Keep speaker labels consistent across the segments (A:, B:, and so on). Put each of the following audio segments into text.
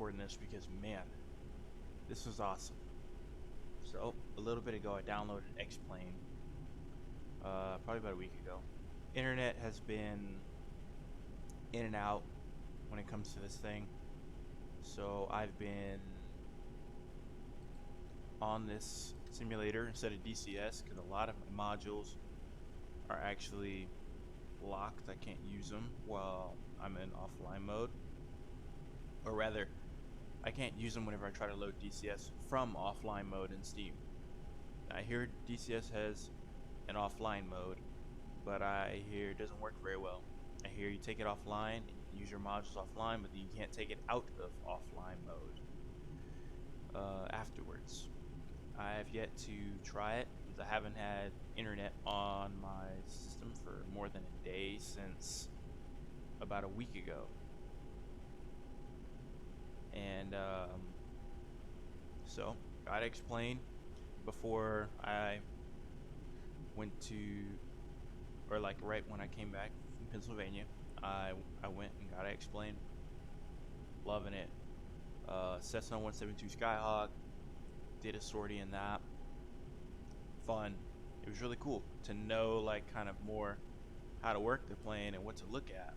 A: recording this because, man, this was awesome. So, a little bit ago, I downloaded XPlane, probably about a week ago. Internet has been in and out when it comes to this thing. So, I've been on this simulator instead of DCS because a lot of my modules are actually locked. I can't use them while I'm in offline mode. Or rather, I can't use them whenever I try to load DCS from offline mode in Steam. I hear DCS has an offline mode, but I hear it doesn't work very well. I hear you take it offline, and you can use your modules offline, but you can't take it out of offline mode afterwards. I have yet to try it because I haven't had internet on my system for more than a day since about a week ago. And so, gotta explain before I went to, or like right when I came back from Pennsylvania, I went and gotta explain. Loving it. Cessna 172 Skyhawk. Did a sortie in that. Fun. It was really cool to know like kind of more how to work the plane and what to look at.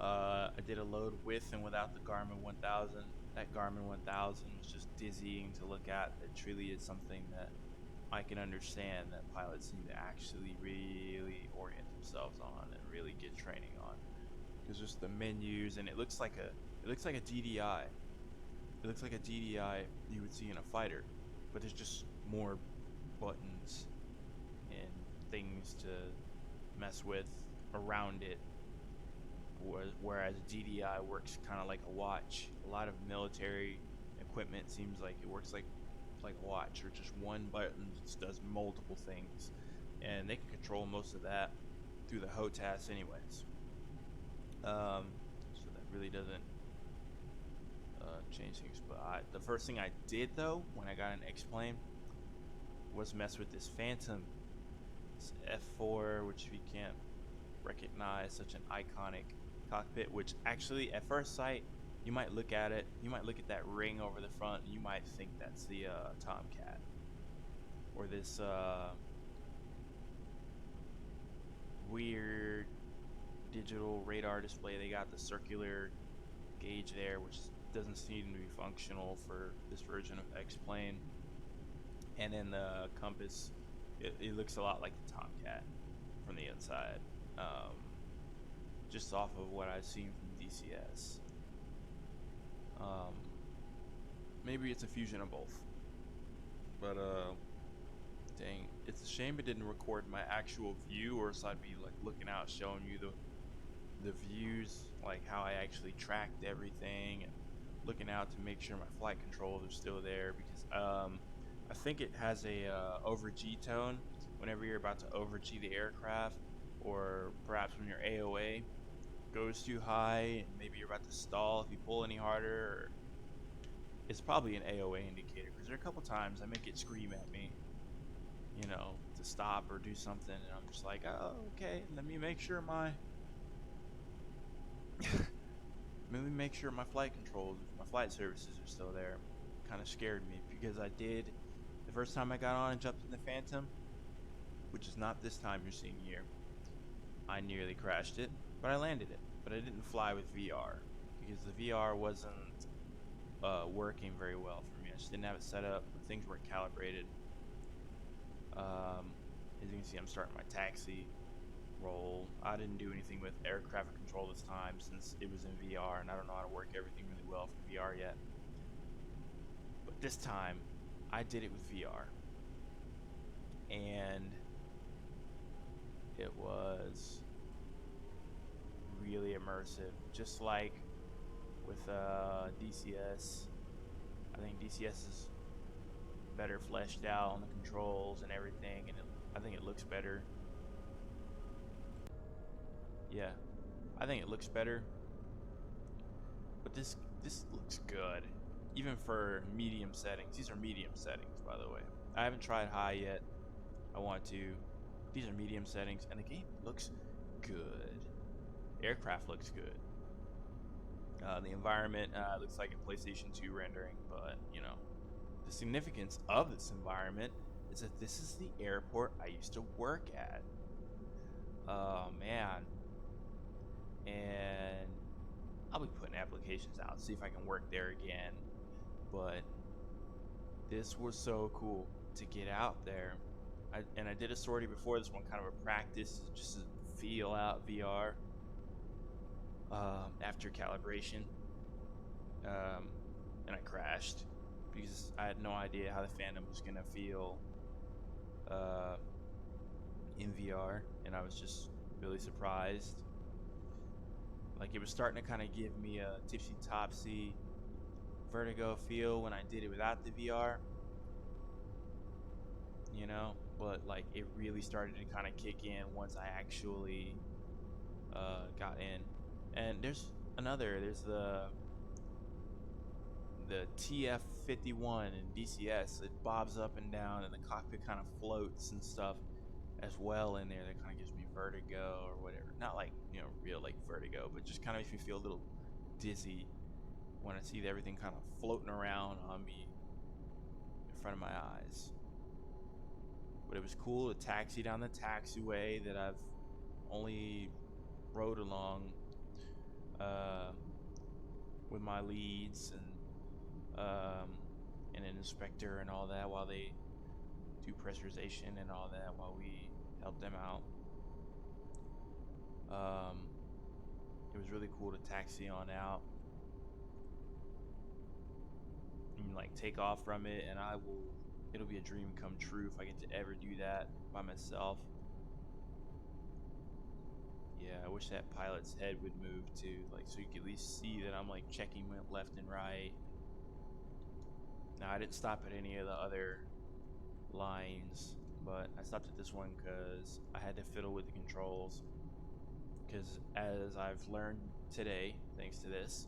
A: I did a load with and without the Garmin 1000. That Garmin 1000 was just dizzying to look at. It truly is something that I can understand that pilots need to actually really orient themselves on and really get training on. Because just the menus, and it looks like a DDI. It looks like a DDI you would see in a fighter, but there's just more buttons and things to mess with around it. Whereas a DDI works kind of like a watch. A lot of military equipment seems like it works like a watch, or just one button just does multiple things, and they can control most of that through the HOTAS anyways. So that really doesn't change things. But the first thing I did though when I got an XPlane was mess with this Phantom, this F4, which if you can't recognize, such an iconic cockpit, which actually at first sight you might look at it, you might look at that ring over the front, and you might think that's the Tomcat, or this weird digital radar display. They got the circular gauge there, which doesn't seem to be functional for this version of XPlane. And then the compass, it looks a lot like the Tomcat from the inside, just off of what I've seen from DCS. Maybe it's a fusion of both, but dang, it's a shame it didn't record my actual view, or else I'd be like looking out showing you the views, like how I actually tracked everything, and looking out to make sure my flight controls are still there, because I think it has a over G tone whenever you're about to over G the aircraft, or perhaps when your AOA goes too high and maybe you're about to stall if you pull any harder. Or it's probably an AOA indicator, because there are a couple times I make it scream at me, you know, to stop or do something, and I'm just like, oh, okay, let me make sure my flight controls, my flight services are still there. Kind of scared me, because I did, the first time I got on and jumped in the Phantom, which is not this time you're seeing here, I nearly crashed it, but I landed it. But I didn't fly with VR, because the VR wasn't working very well for me. I just didn't have it set up. Things weren't calibrated. As you can see, I'm starting my taxi roll. I didn't do anything with air traffic control this time, since it was in VR, and I don't know how to work everything really well from VR yet. But this time, I did it with VR, and it was really immersive, just like with DCS. I think DCS is better fleshed out on the controls and everything, and I think it looks better. Yeah, I think it looks better, but this looks good, even for medium settings. These are medium settings, by the way. I haven't tried high yet. I want to. These are medium settings, and the game looks good. Aircraft looks good. The environment looks like a PlayStation 2 rendering, but you know, the significance of this environment is that this is the airport I used to work at. Oh man. And I'll be putting applications out, see if I can work there again. But this was so cool to get out there. I did a sortie before this one, kind of a practice, just to feel out VR after calibration. And I crashed because I had no idea how the Phantom was gonna feel uh, in VR, and I was just really surprised. Like, it was starting to kind of give me a tipsy topsy vertigo feel when I did it without the VR, you know, but like it really started to kind of kick in once I actually got in. And there's the TF-51 in DCS. It bobs up and down, and the cockpit kind of floats and stuff as well in there. That kind of gives me vertigo or whatever. Not like, you know, real like vertigo, but just kind of makes me feel a little dizzy when I see everything kind of floating around on me in front of my eyes. But it was cool to taxi down the taxiway that I've only rode along uh, with my leads and an inspector and all that while they do pressurization and all that while we help them out. It was really cool to taxi on out and like take off from it, and it'll be a dream come true if I get to ever do that by myself. Yeah, I wish that pilot's head would move too, like so you could at least see that I'm like checking left and right. Now, I didn't stop at any of the other lines, but I stopped at this one because I had to fiddle with the controls. Because as I've learned today, thanks to this,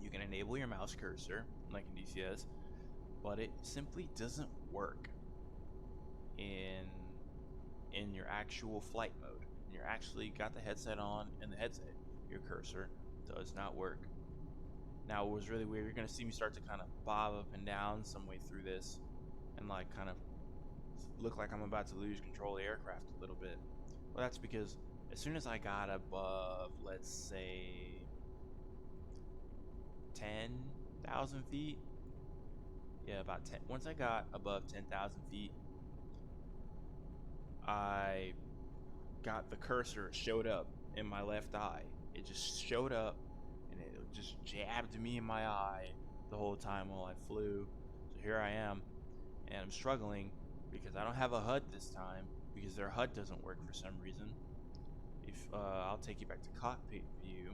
A: you can enable your mouse cursor, like in DCS, but it simply doesn't work in your actual flight mode. When you're actually got the headset on and the headset, your cursor does not work. Now, it was really weird. You're gonna see me start to kind of bob up and down some way through this, and like kind of look like I'm about to lose control of the aircraft a little bit. Well, that's because as soon as I got above, let's say, 10,000 feet, yeah, about 10. Once I got above 10,000 feet, I got the cursor showed up in my left eye. It just showed up and it just jabbed me in my eye the whole time while I flew. So here I am, and I'm struggling because I don't have a HUD this time because their HUD doesn't work for some reason. If I'll take you back to cockpit view.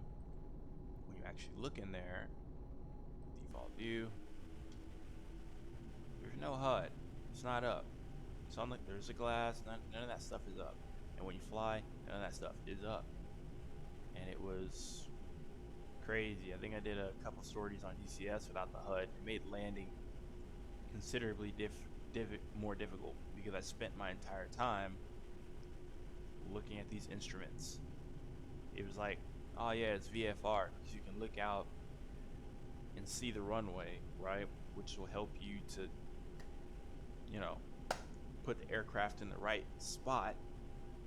A: When you actually look in there, default view, there's no HUD. It's not up. It's on there's a glass. None of that stuff is up. And when you fly, none of that stuff is up. And it was crazy. I think I did a couple sorties on DCS without the HUD. It made landing considerably more difficult because I spent my entire time looking at these instruments. It was like, oh yeah, it's VFR because you can look out and see the runway, right? Which will help you to, you know, put the aircraft in the right spot.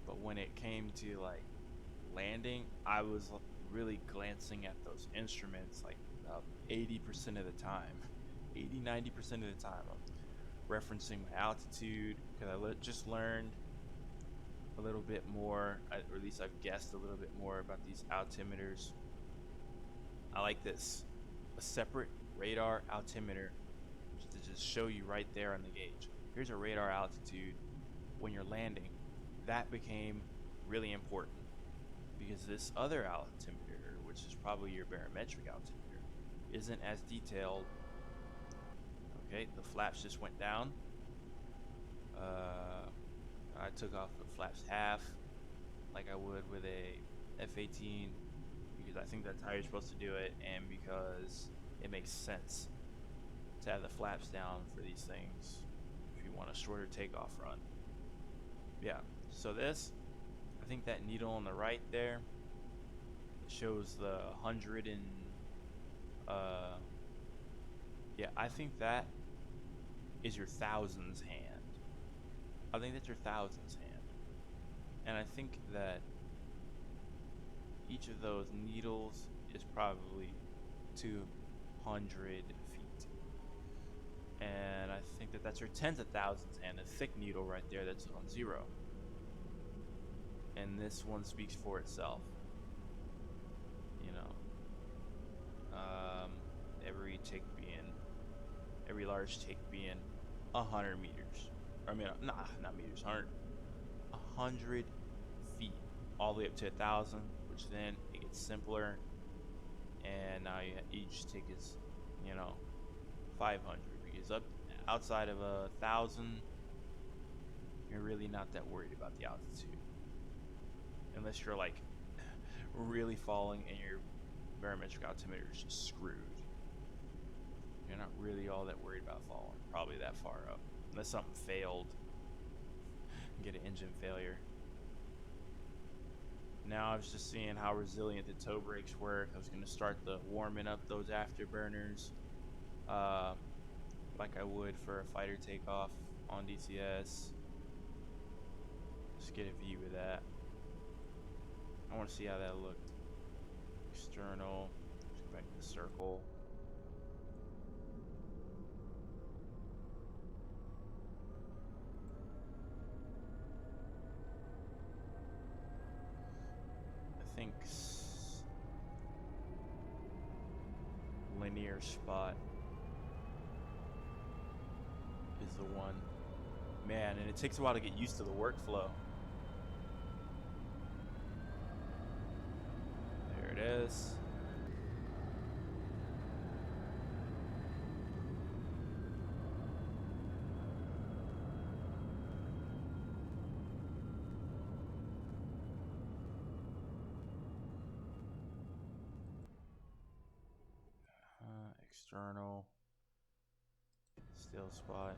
A: But when it came to like landing, I was really glancing at those instruments like about 80% of the time. 80-90% of the time I'm referencing my altitude because I just learned a little bit more, or at least I've guessed a little bit more about these altimeters. I like this, a separate radar altimeter to just show you right there on the gauge. Here's a radar altitude when you're landing. That became really important because this other altimeter, which is probably your barometric altimeter, isn't as detailed. Okay, the flaps just went down. I took off the flaps half like I would with a F-18 because I think that's how you're supposed to do it, and because it makes sense to have the flaps down for these things if you want a shorter takeoff run. Yeah, so this, I think that needle on the right there shows the 100 and Yeah, I think that is your thousands hand. I think that's your thousands hand. And I think that each of those needles is probably 200 feet. And I think that that's your tens of thousands hand, a thick needle right there that's on 0. And this one speaks for itself. You know, every large tick being 100 meters. I mean, not meters, 100 feet, all the way up to 1,000, which then it gets simpler, and now each tick is, 500, because outside of 1,000, you're really not that worried about the altitude, unless you're like really falling and your barometric altimeter is just screwed. You're not really all that worried about falling probably that far up, unless something failed, get an engine failure. Now I was just seeing how resilient the toe brakes work. I was going to start the warming up those afterburners, like I would for a fighter takeoff on DCS. Just get a view of that. I want to see how that looked. External. Let's go back to the circle. I think linear spot is the one. Man, and it takes a while to get used to the workflow. There it is. External. Still spot.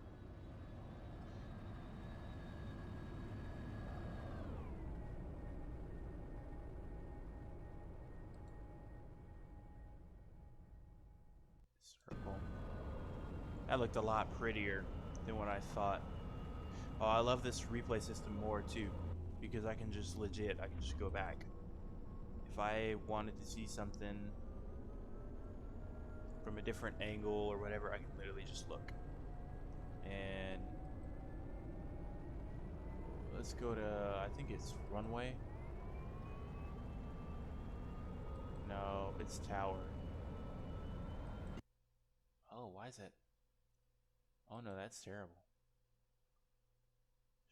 A: Circle. That looked a lot prettier than what I thought. Oh, I love this replay system more too, because I can just go back. If I wanted to see something from a different angle or whatever, I can literally just look. And let's go to, I think it's runway. No, it's tower. Oh, why is that? Oh no, that's terrible.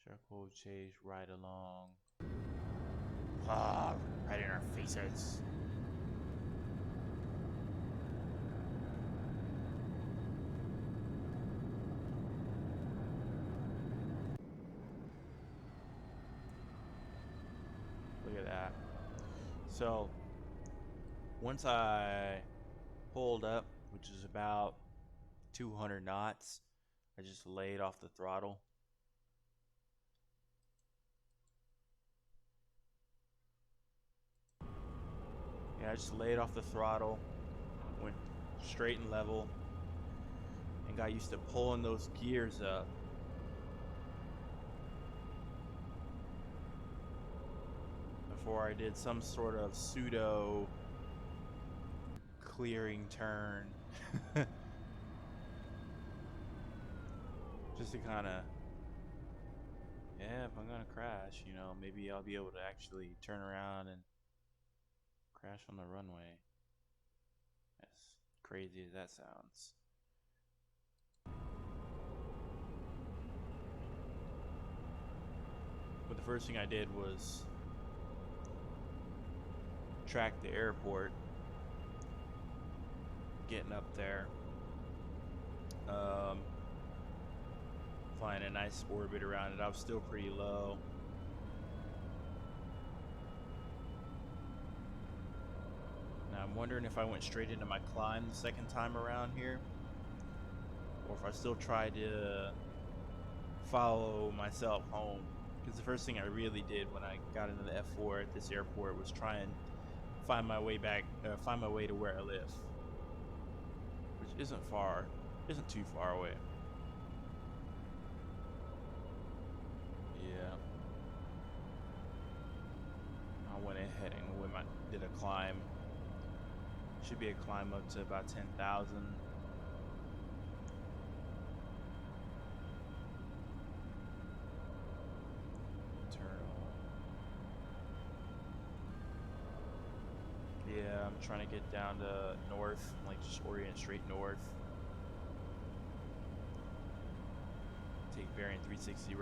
A: Circle, chase, right along. Ah, right in our faces. Look at that. So, once I pulled up, which is about 200 knots, I just laid off the throttle. Yeah, I just laid off the throttle, went straight and level, and got used to pulling those gears up. Before I did some sort of pseudo clearing turn. Just to kind of, yeah, if I'm going to crash, maybe I'll be able to actually turn around and crash on the runway. As crazy as that sounds. But the first thing I did was track the airport, getting up there, find a nice orbit around it. I was still pretty low. Now I'm wondering if I went straight into my climb the second time around here, or if I still tried to follow myself home. Because the first thing I really did when I got into the F4 at this airport was try and find my way back, find my way to where I live. which isn't too far away. Yeah. I went ahead and did a climb. Should be a climb up to about 10,000. Yeah, I'm trying to get down to north, like just orient straight north. Take bearing 360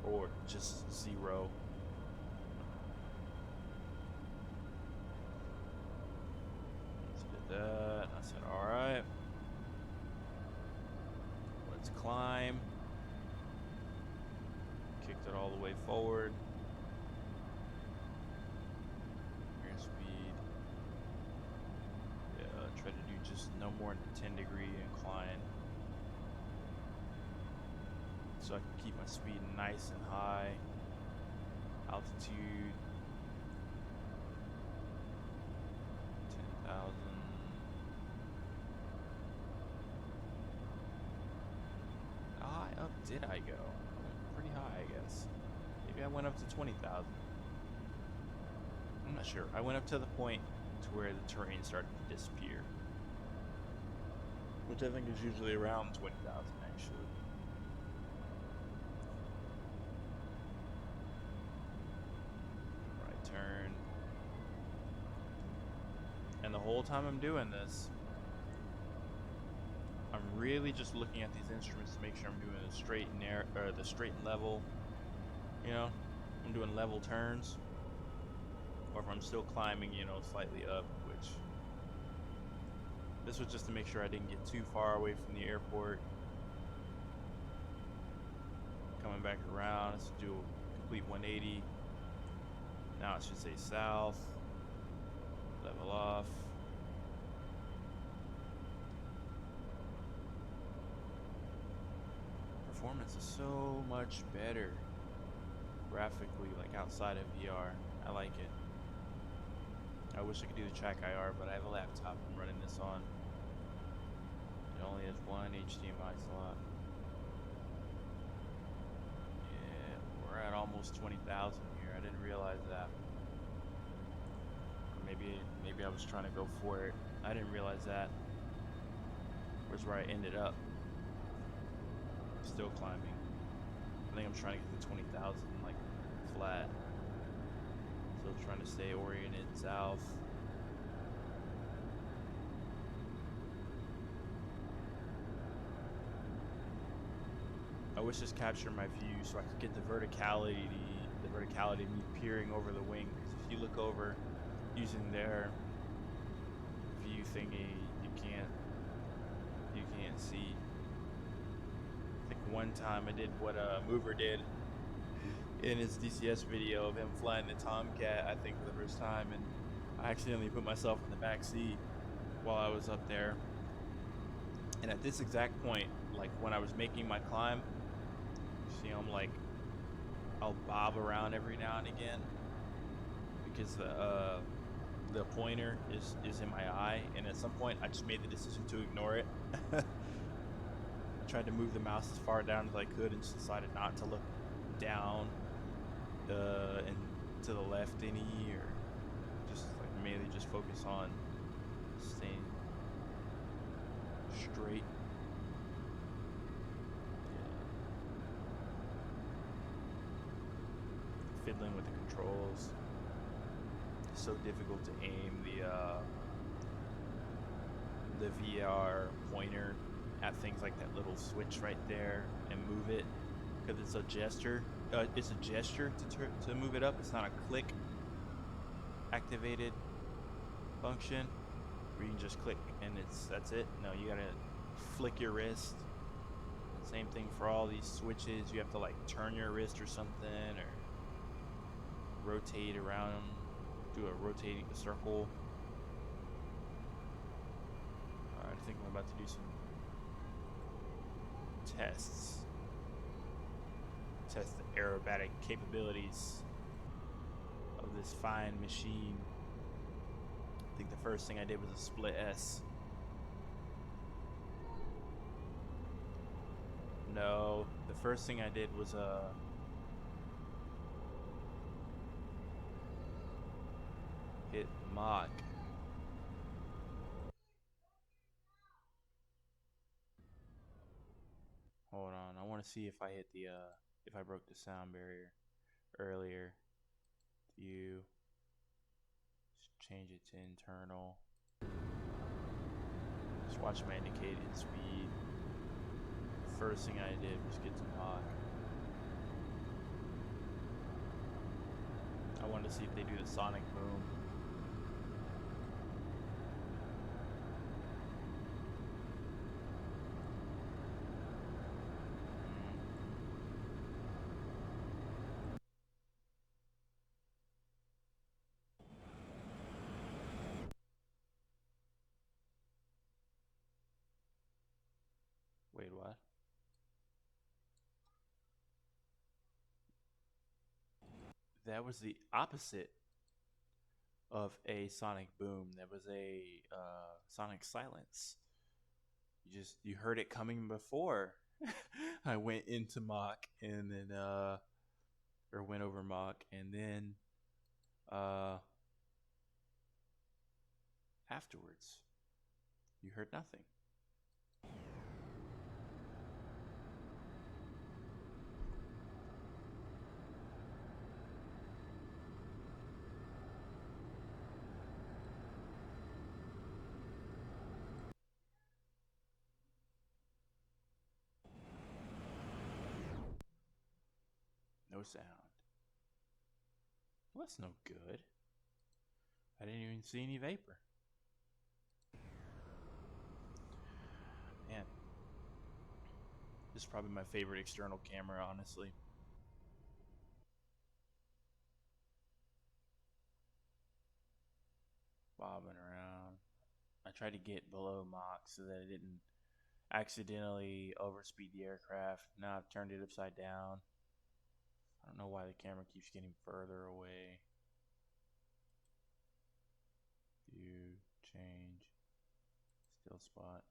A: or just 0. So did that. I said, all right, let's climb. Kicked it all the way forward. Try to do just no more than 10-degree incline, so I can keep my speed nice and high. Altitude 10,000. How high up did I go? I went pretty high, I guess. Maybe I went up to 20,000. I'm not sure. I went up to the point to where the terrain started to disappear, which I think is usually around 20,000 actually. Right turn. And the whole time I'm doing this, I'm really just looking at these instruments to make sure I'm doing the straight and narrow, or the straight and level. You know, I'm doing level turns. Or if I'm still climbing, you know, slightly up, which this was just to make sure I didn't get too far away from the airport. Coming back around, let's do a complete 180. Now it should say south, level off. Performance is so much better graphically, like outside of VR. I like it. I wish I could do the track IR, but I have a laptop I'm running this on. It only has one HDMI slot. Yeah, we're at almost 20,000 here. I didn't realize that. Or maybe I was trying to go for it. I didn't realize that. Where's where I ended up. Still climbing. I think I'm trying to get to 20,000 like flat. Still trying to stay oriented south. I wish this captured my view so I could get the verticality of me peering over the wing. Because if you look over using their view thingy, you can't see. I think one time I did what Mover did in his DCS video of him flying the Tomcat, I think for the first time, and I accidentally put myself in the back seat while I was up there. And at this exact point, like when I was making my climb, you see, I'm like, I'll bob around every now and again because the pointer is in my eye, and at some point I just made the decision to ignore it. I tried to move the mouse as far down as I could and just decided not to look down and to the left any, or just like mainly just focus on staying straight. Yeah. Fiddling with the controls. It's so difficult to aim the VR pointer at things like that little switch right there and move it, because it's a gesture. It's a gesture to move it up. It's not a click activated function where you can just click and that's it. No, you gotta flick your wrist. Same thing for all these switches. You have to like turn your wrist or something, or rotate around, do a rotating circle. Alright, I think I'm about to do some tests. Test the aerobatic capabilities of this fine machine. I think the first thing I did was a split S. No, the first thing I did was hit Mach. Hold on, I want to see if I hit the if I broke the sound barrier earlier. View. Just change it to internal. Just watch my indicated speed. First thing I did was get to Mach. I wanted to see if they do the sonic boom. Wait, what? That was the opposite of a sonic boom. That was a sonic silence. You heard it coming before I went into Mach and then or went over Mach and then afterwards you heard nothing. No sound. Well, that's no good. I didn't even see any vapor. Man, this is probably my favorite external camera, honestly. Bobbing around. I tried to get below Mach so that I didn't accidentally overspeed the aircraft. Now I've turned it upside down. I don't know why the camera keeps getting further away. View, change, still spot.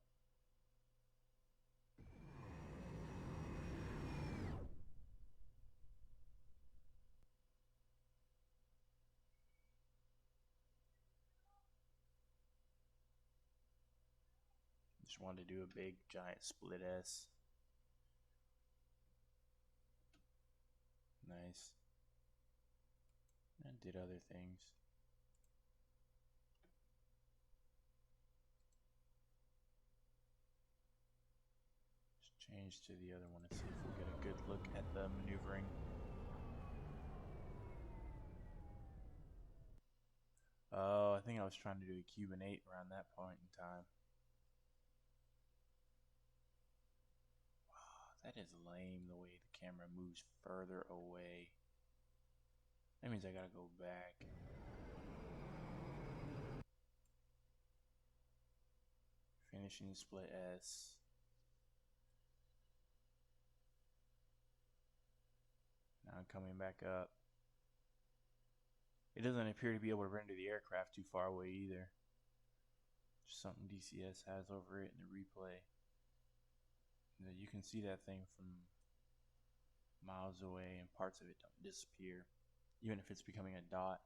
A: Just wanted to do a big giant split S. Nice. And did other things. Just change to the other one and see if we'll get a good look at the maneuvering. Oh, I think I was trying to do a Cuban 8 around that point in time. Wow, that is lame the way the camera moves further away. That means I gotta go back. Finishing split S. Now I'm coming back up. It doesn't appear to be able to render the aircraft too far away either. Just something DCS has over it in the replay. You can see that thing from miles away and parts of it don't disappear, even if it's becoming a dot.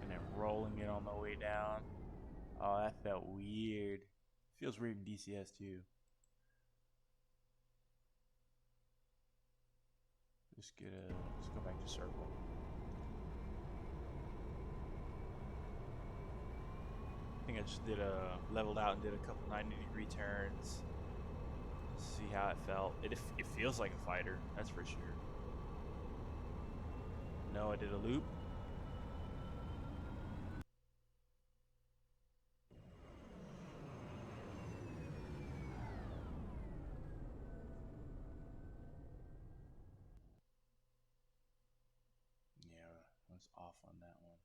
A: And then rolling it on the way down. Oh, that felt weird. Feels weird in DCS too. Let's go back to circle. I think I just leveled out and did a couple 90-degree turns. See how it felt. It feels like a fighter, that's for sure. No, I did a loop. Yeah, I was off on that one.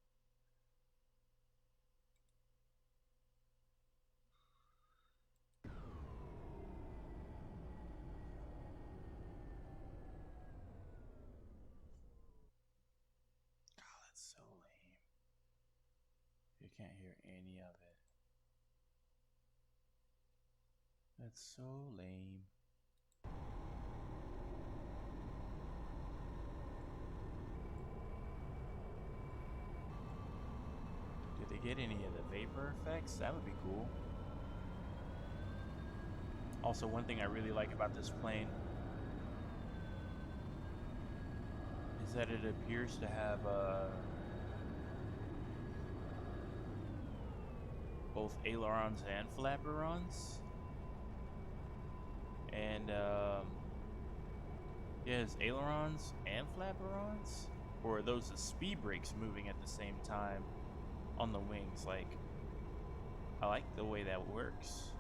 A: God, that's so lame. Can't hear any of it. That's so lame. Did they get any of the vapor effects? That would be cool. Also, one thing I really like about this plane is that it appears to have both ailerons and flaperons. And yeah, it's ailerons and flaperons? Or are those the speed brakes moving at the same time on the wings? Like, I like the way that works.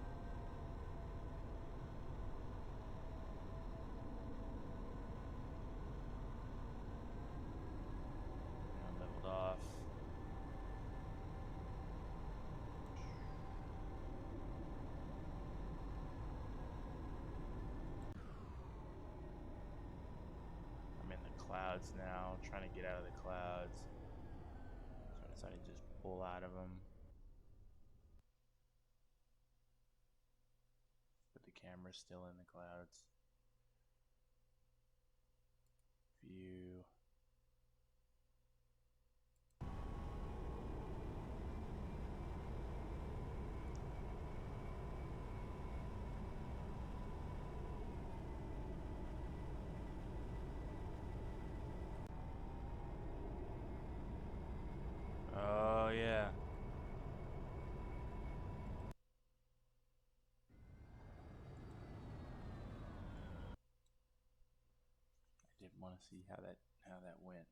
A: I leveled off. I'm in the clouds now, trying to get out of the clouds. So I decided to just pull out of them. But the camera's still in the clouds. View. Oh, yeah. I did want to see how that went.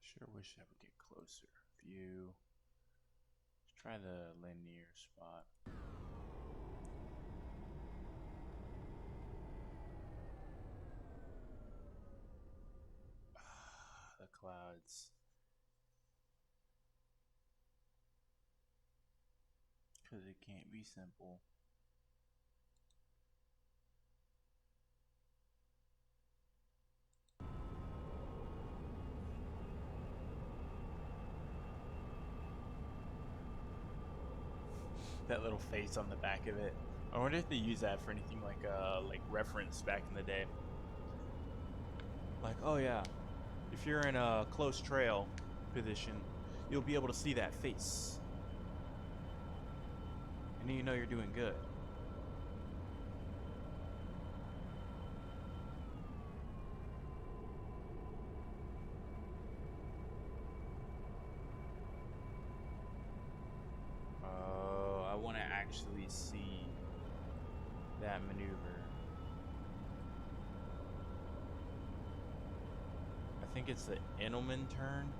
A: Sure wish I would get closer. View. Let's try the linear spot. The clouds. Because it can't be simple. That little face on the back of it. I wonder if they use that for anything like reference back in the day. Like, oh yeah, if you're in a close trail position, you'll be able to see that face. And then you know you're doing good. Oh, I want to actually see that maneuver. I think it's the Engelmann turn.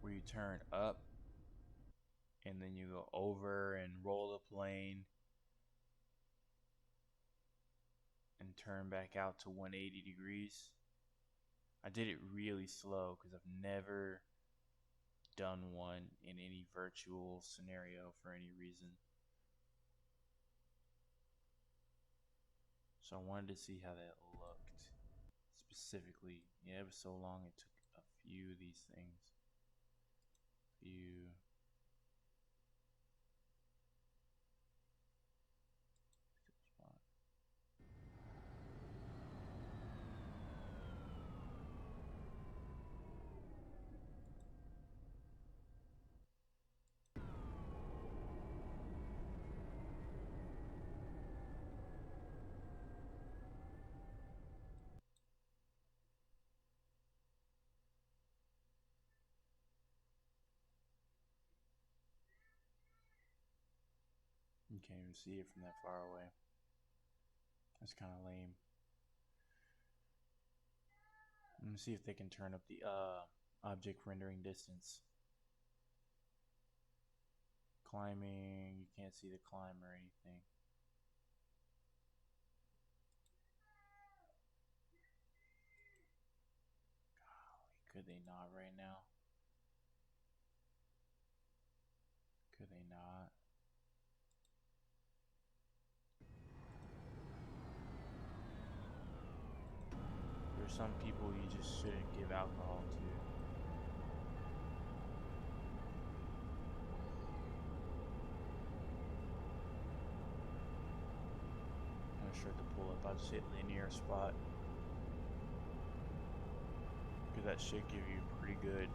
A: Where you turn up and then you go over and roll the plane and turn back out to 180 degrees. I did it really slow because I've never done one in any virtual scenario for any reason. So I wanted to see how that looked. Specifically, yeah, it was so long it took a few of these things. Few. Spot. You can't even see it from that far away. That's kind of lame. Let me see if they can turn up the object rendering distance. Climbing, you can't see the climb or anything. Could they not right now? Could they not? There's some people you just shouldn't give alcohol to. I'm gonna start to pull up. I'll just hit linear spot. Because that should give you pretty good.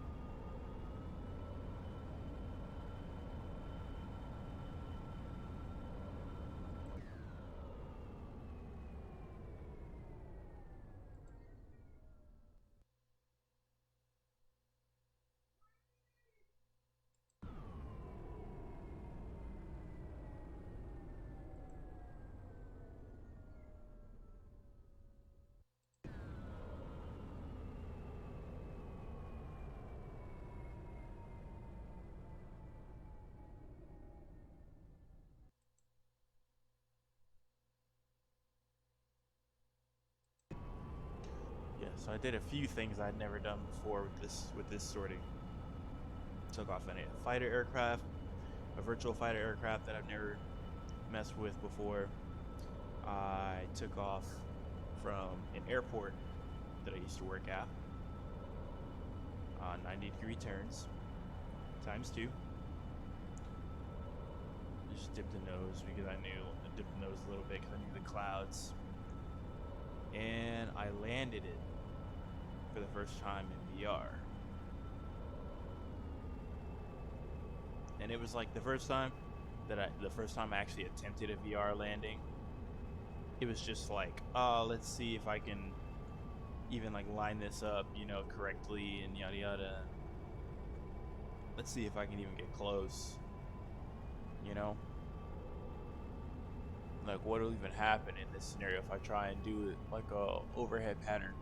A: Yeah, so I did a few things I'd never done before with this sorting. Took off a fighter aircraft, a virtual fighter aircraft that I've never messed with before. I took off from an airport that I used to work at. 90-degree turns, ×2. Just dipped the nose because I dipped the nose a little bit because I knew the clouds. And I landed it for the first time in VR. And it was like the first time I actually attempted a VR landing. It was just like, oh, let's see if I can even like line this up, correctly and yada yada. Let's see if I can even get close. Like what'll even happen in this scenario if I try and do it like a overhead pattern.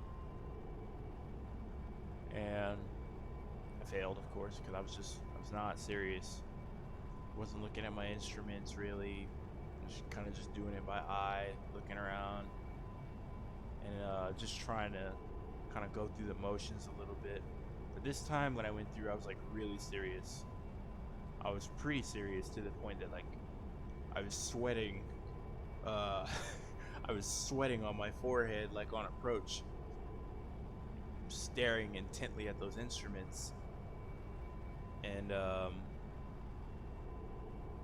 A: And I failed, of course, because I was not serious. Wasn't looking at my instruments really. Just kind of just doing it by eye, looking around, and just trying to kind of go through the motions a little bit. But this time when I went through, I was like really serious. I was pretty serious to the point that like I was sweating. I was sweating on my forehead like on approach, staring intently at those instruments and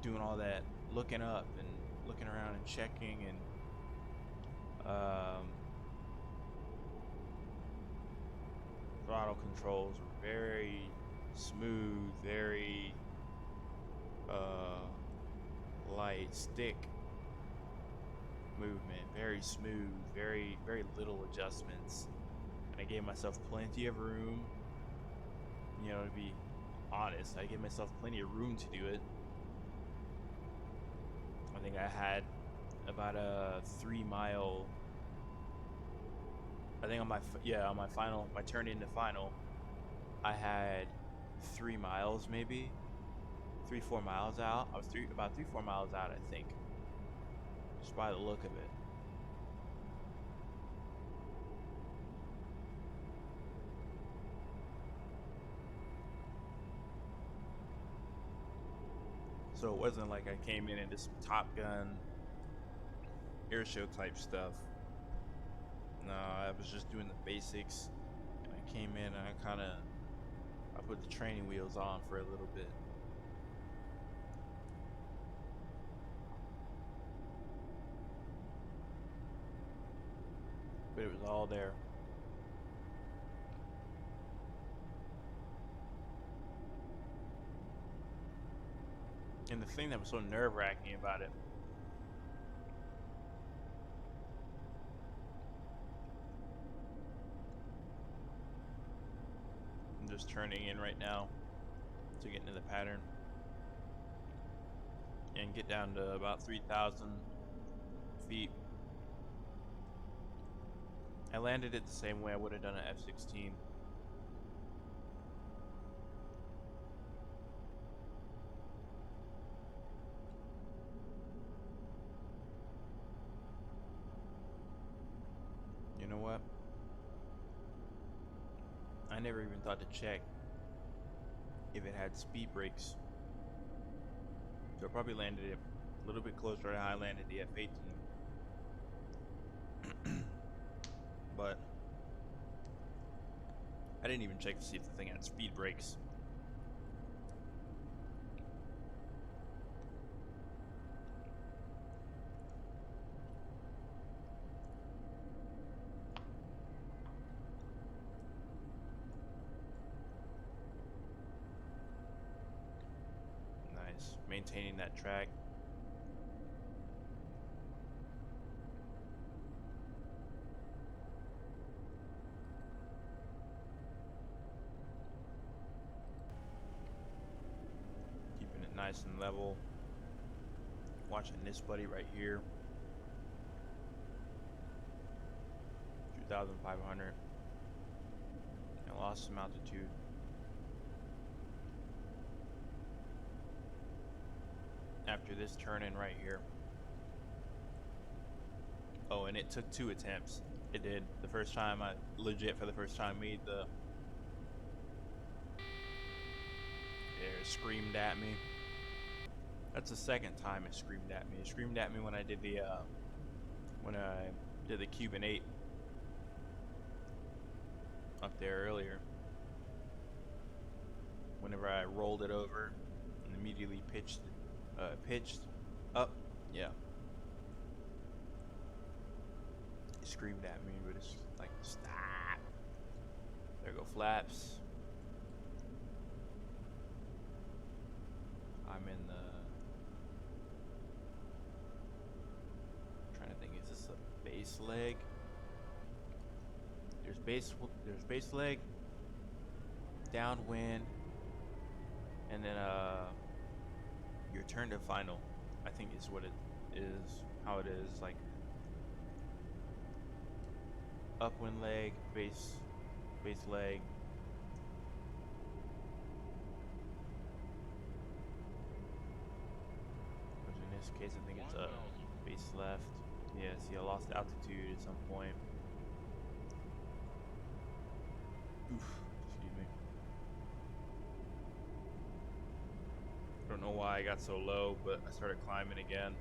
A: doing all that looking up and looking around and checking and throttle controls were very smooth, very light stick movement, very smooth, very little adjustments, and I gave myself plenty of room, to be honest. I gave myself plenty of room to do it. I think I had about a 3-mile, I think on my turn into final, I had 3 miles, maybe 3-4 miles out. I was about 3-4 miles out, I think, just by the look of it. So it wasn't like I came in and did some Top Gun air show type stuff. No, I was just doing the basics. And I came in and I put the training wheels on for a little bit. But it was all there. And the thing that was so nerve-wracking about it, I'm just turning in right now to get into the pattern and get down to about 3,000 feet. I landed it the same way I would have done an F-16. You know what? I never even thought to check if it had speed brakes. So I probably landed it a little bit closer to how I landed the F-18. But I didn't even check to see if the thing had speed brakes. Nice. Maintaining that track. Keeping it nice and level. Watching this buddy right here. 2,500. And lost some altitude. After this turn in right here. Oh, and it took 2 attempts. It did. The first time I legit for the first time made the it screamed at me. That's the second time it screamed at me. It screamed at me when I did the Cuban 8 up there earlier. Whenever I rolled it over and immediately pitched up, yeah. It screamed at me, but it's like, stop. There go flaps. I'm in the. I'm trying to think, is this a base leg? There's base leg, downwind, and then your turn to final, I think is what it is, how it is, like upwind leg, base leg. Which in this case I think it's base left. Yeah, see I lost altitude at some point. Oof, excuse me. I don't know why I got so low, but I started climbing again.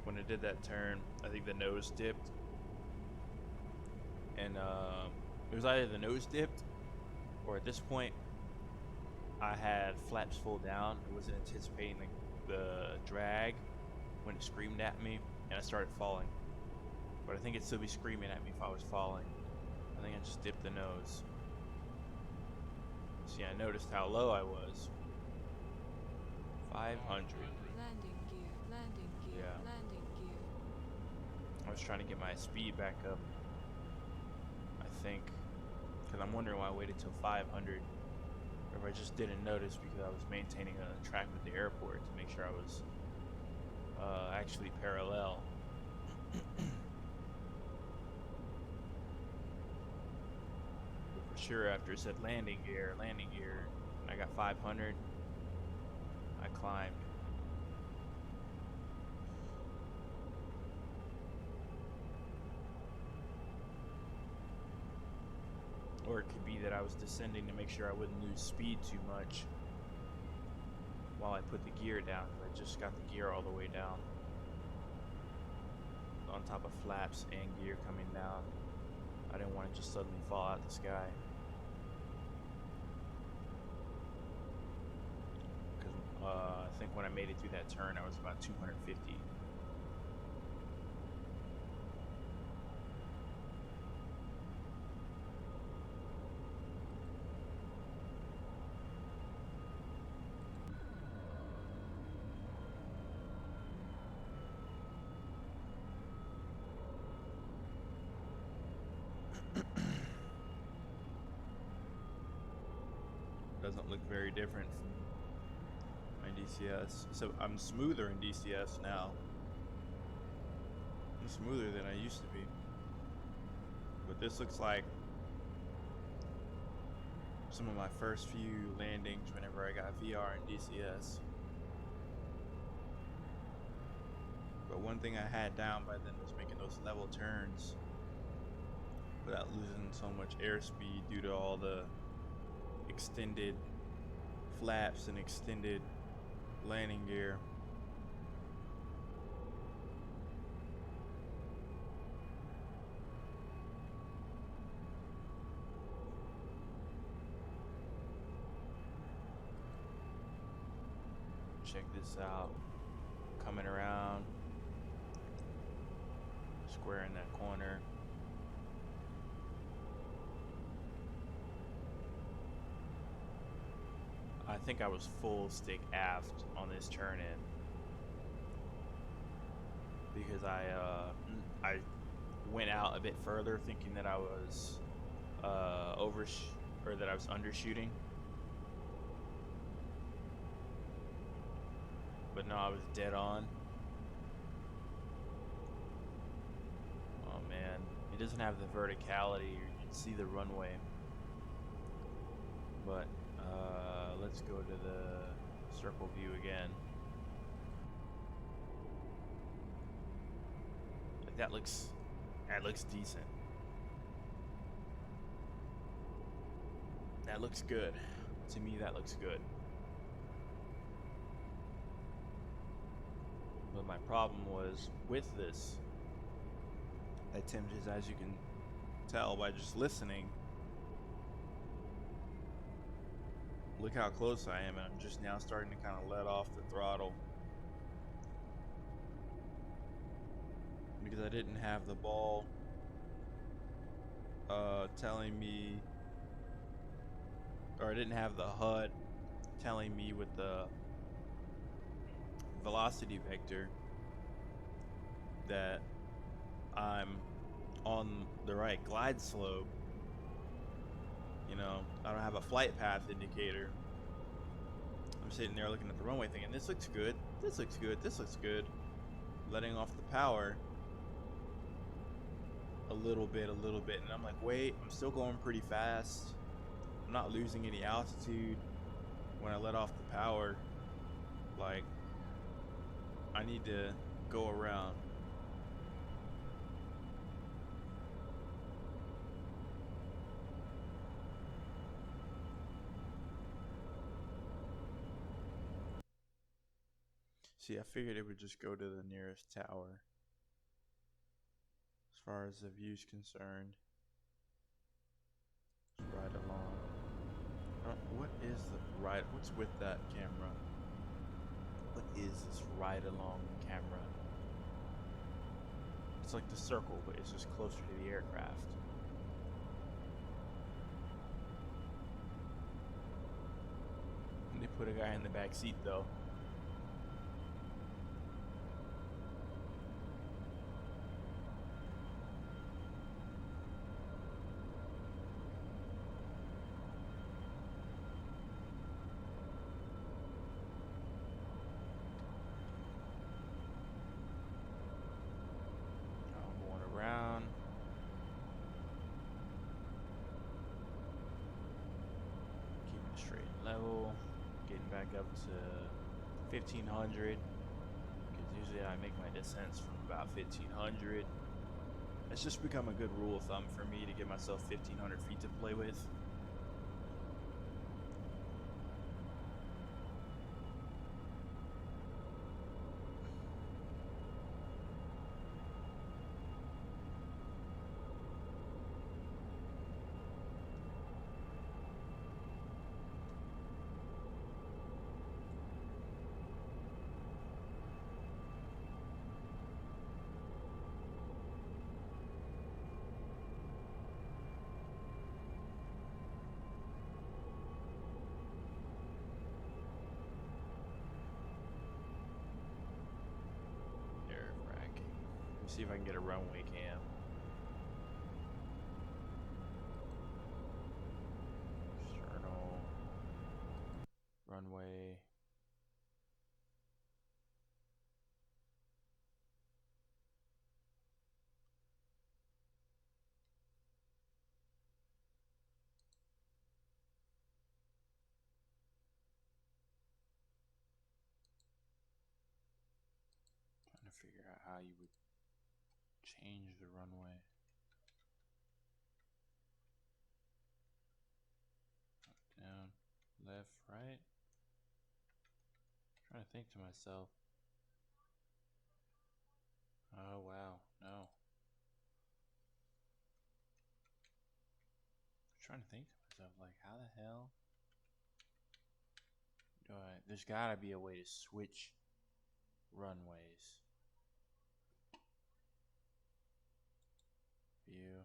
A: When I did that turn, I think the nose dipped. And it was either the nose dipped, or at this point, I had flaps full down. I wasn't anticipating the drag when it screamed at me, and I started falling. But I think it'd still be screaming at me if I was falling. I think I just dipped the nose. See, I noticed how low I was. 500.
B: Landing gear,
A: Yeah.
B: landing gear.
A: I was trying to get my speed back up, I think, because I'm wondering why I waited till 500, or if I just didn't notice because I was maintaining a track with the airport to make sure I was actually parallel. But for sure, after it said landing gear, and I got 500, I climbed. Or it could be that I was descending to make sure I wouldn't lose speed too much while I put the gear down. I just got the gear all the way down, on top of flaps and gear coming down. I didn't want to just suddenly fall out the sky. Because I think when I made it through that turn, I was about 250. Doesn't look very different from my DCS. So I'm smoother in DCS now. I'm smoother than I used to be. But this looks like some of my first few landings whenever I got VR in DCS. But one thing I had down by then was making those level turns. But without losing so much airspeed due to all the extended flaps and extended landing gear. Check this out. Coming around, squaring that corner. I think I was full stick aft on this turn in because I went out a bit further thinking that I was or that I was undershooting. But no, I was dead on. Oh man, it doesn't have the verticality. You can see the runway. But let's go to the circle view again. That looks decent. That looks good. To me, that looks good. But my problem was with this attempt is, as you can tell by just listening, look how close I am, and I'm just now starting to kind of let off the throttle because I didn't have the ball telling me, or I didn't have the HUD telling me with the velocity vector that I'm on the right glide slope. You know, I don't have a flight path indicator. I'm sitting there looking at the runway thinking, this looks good, this looks good, this looks good. Letting off the power a little bit, and I'm like, wait, I'm still going pretty fast. I'm not losing any altitude when I let off the power. Like, I need to go around. See, I figured it would just go to the nearest tower as far as the view's concerned. Just ride along. What is the ride? What's with that camera? What is this ride along camera? It's like the circle, but it's just closer to the aircraft. And they put a guy in the back seat though. Level, getting back up to 1500 because usually I make my descents from about 1500. It's just become a good rule of thumb for me to give myself 1500 feet to play with. See if I can get a runway cam. External runway. Trying to figure out how you would change the runway. think to myself, oh wow, no. I'm trying to think to myself, like, how the hell do I? There's gotta be a way to switch runways. View.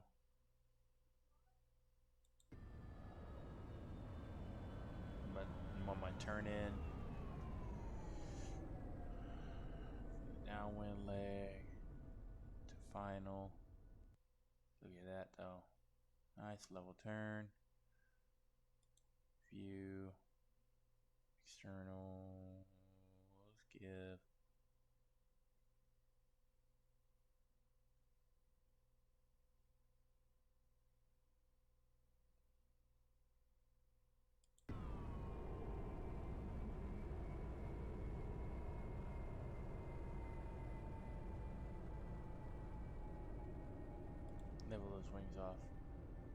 A: But I'm on my turn in. Downwind leg to final. Look at that though. Nice level turn. View. External. Let's give. Level those wings off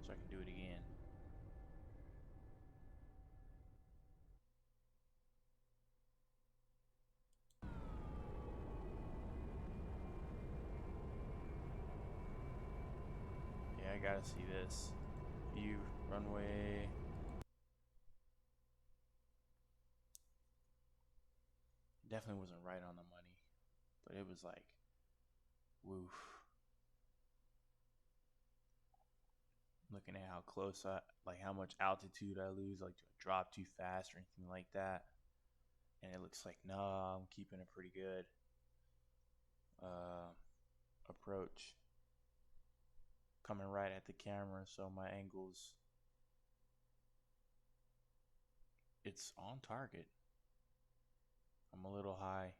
A: so I can do it again. Yeah, I gotta see this. View, runway. Definitely wasn't right on the money, but it was like, woof. Looking at how close like how much altitude I lose, like do I drop too fast or anything like that? And it looks like, no, I'm keeping a pretty good approach. Coming right at the camera, so my angles, it's on target. I'm a little high.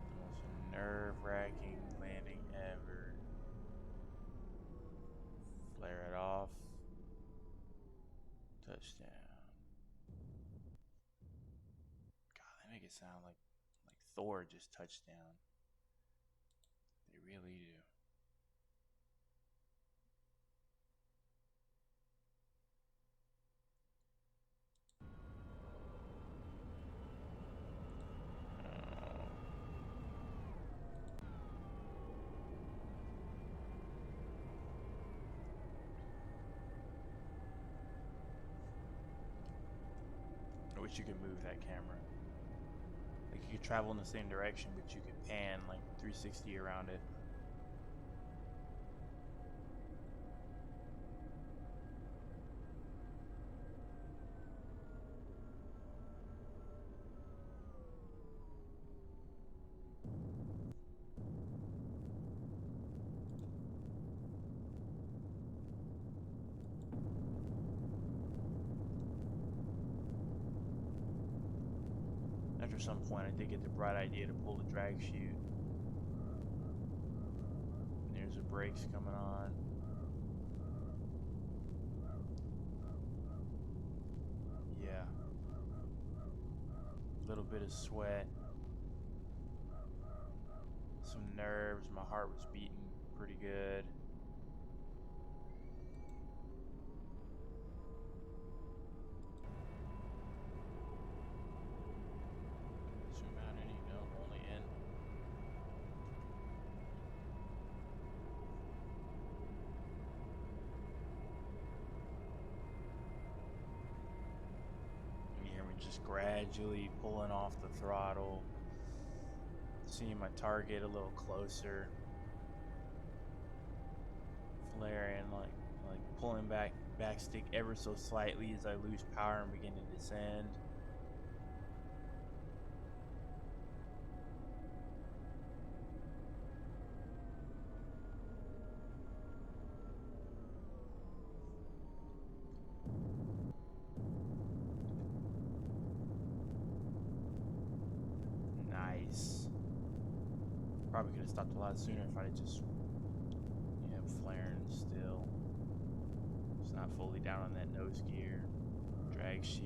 A: The most nerve-wracking landing ever. Flare it off. Touchdown. God, they make it sound like Thor just touched down. They really do. I wish you could move that camera. Like you could travel in the same direction, but you could pan like 360 around it. After some point, I did get the bright idea to pull the drag chute. And there's the brakes coming on. Yeah. A little bit of sweat. Some nerves. My heart was beating pretty good. Zoom out any? No, only in. You hear me just gradually pulling off the throttle. Seeing my target a little closer. Flaring, like pulling back stick ever so slightly as I lose power and begin to descend. Nice. Probably could have stopped a lot sooner if I'd just, yeah, flaring still. It's not fully down on that nose gear. Drag chute.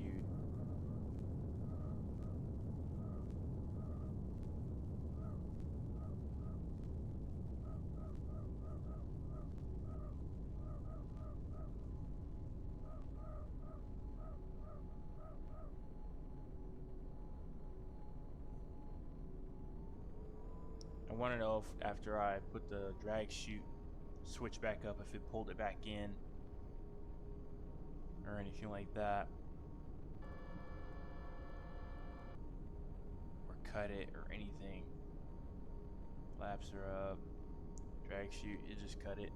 A: want to know if after I put the drag chute switch back up, if it pulled it back in or anything like that, or cut it or anything. Flaps are up, drag chute, it just cut it.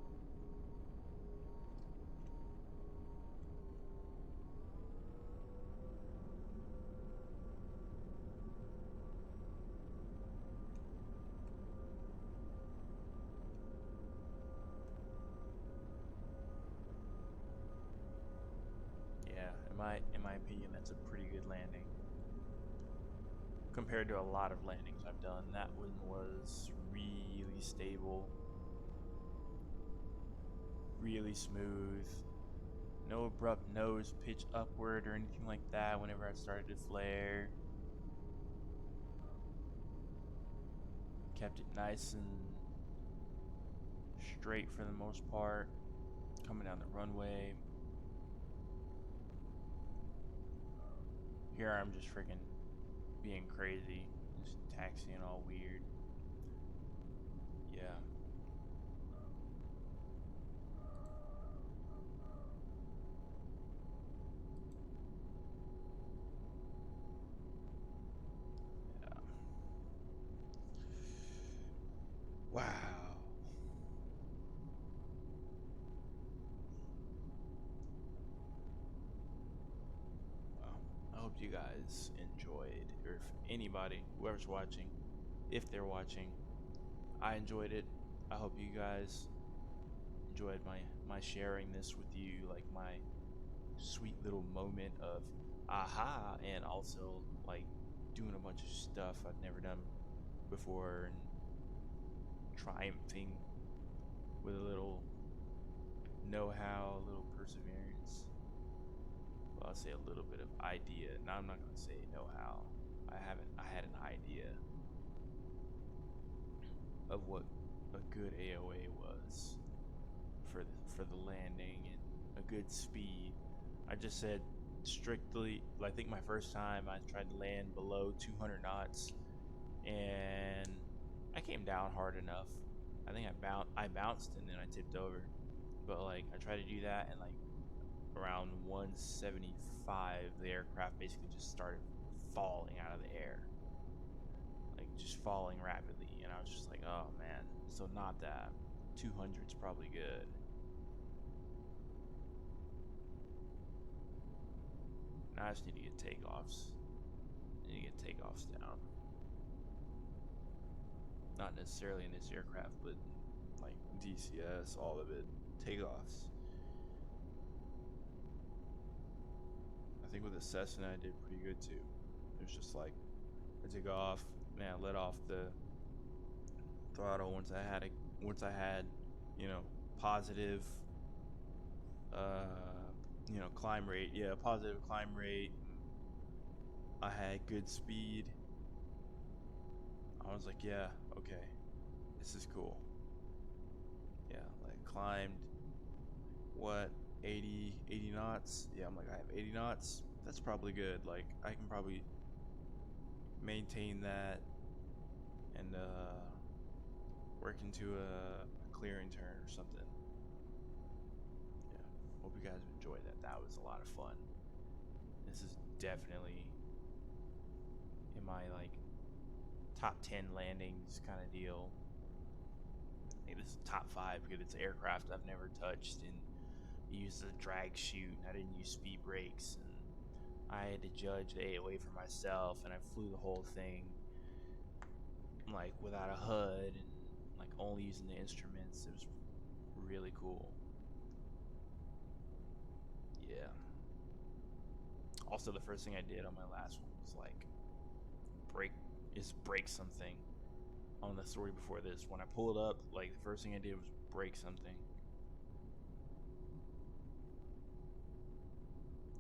A: Yeah, in my opinion, that's a pretty good landing compared to a lot of landings I've done. That one was really stable, really smooth, no abrupt nose pitch upward or anything like that whenever I started to flare. Kept it nice and straight for the most part, coming down the runway. Here I'm just freaking being crazy, just taxiing all weird. Yeah. Yeah. Wow. Well, I hope you guys enjoyed, or if anybody, whoever's watching, if they're watching, I enjoyed it. I hope you guys enjoyed my sharing this with you, like my sweet little moment of aha, and also like doing a bunch of stuff I've never done before and triumphing with a little know-how, a little perseverance. Well, I'll say a little bit of idea. Now I'm not gonna say know-how. I had an idea of what a good AOA was for the landing and a good speed. I just said strictly. I think my first time I tried to land below 200 knots, and I came down hard enough. I think I bounced and then I tipped over. But like I tried to do that, and like around 175, the aircraft basically just started falling out of the air, like just falling rapidly, and I was just like, oh man. So not that. 200's probably good. Now I just need to get takeoffs. I need to get takeoffs down. Not necessarily in this aircraft, but like DCS, all of it. Takeoffs. I think with the Cessna I did pretty good too. It was just like I took off, man, I let off the throttle once I had, you know, positive climb rate. Yeah, positive climb rate. I had good speed. I was like, yeah, okay. This is cool. Yeah, like climbed what 80 knots. Yeah, I'm like I have 80 knots. That's probably good. Like I can probably maintain that and work into a clearing turn or something. Yeah. Hope you guys enjoyed that. That was a lot of fun. This is definitely in my like top 10 landings kind of deal. I think this is top 5 because it's aircraft I've never touched, and it uses a drag chute, and I didn't use speed brakes, and I had to judge the AOA for myself, and I flew the whole thing like without a HUD and like only using the instruments. It was really cool. Yeah. Also, the first thing I did on my last one was like break something. On the story before this, when I pulled up, like the first thing I did was break something.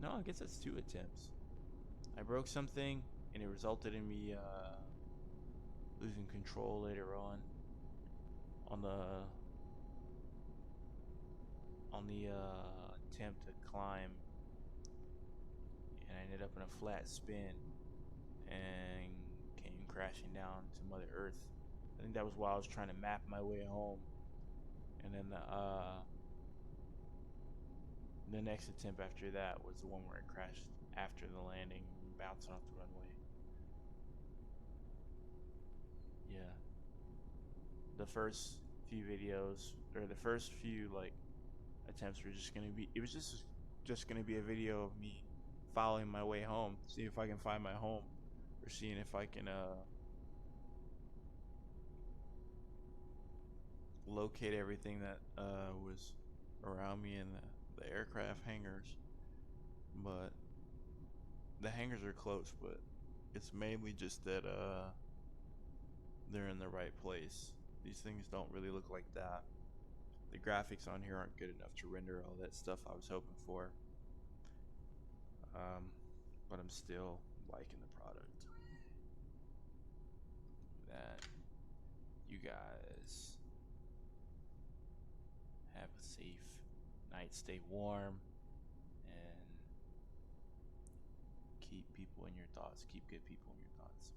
A: No, I guess that's 2 attempts. I broke something, and it resulted in me losing control later on the attempt to climb, and I ended up in a flat spin and came crashing down to Mother Earth. I think that was while I was trying to map my way home. And then the next attempt after that was the one where it crashed after the landing, bouncing off the runway. Yeah. The first few videos, or the first few like attempts, were just gonna be, it was just gonna be a video of me following my way home, see if I can find my home, or seeing if I can locate everything that was around me in the aircraft hangars. But the hangars are close, but it's mainly just that they're in the right place. These things don't really look like that. The graphics on here aren't good enough to render all that stuff I was hoping for. Um, but I'm still liking the product. That you guys have a safe night, stay warm, and keep people in your thoughts. Keep good people in your thoughts.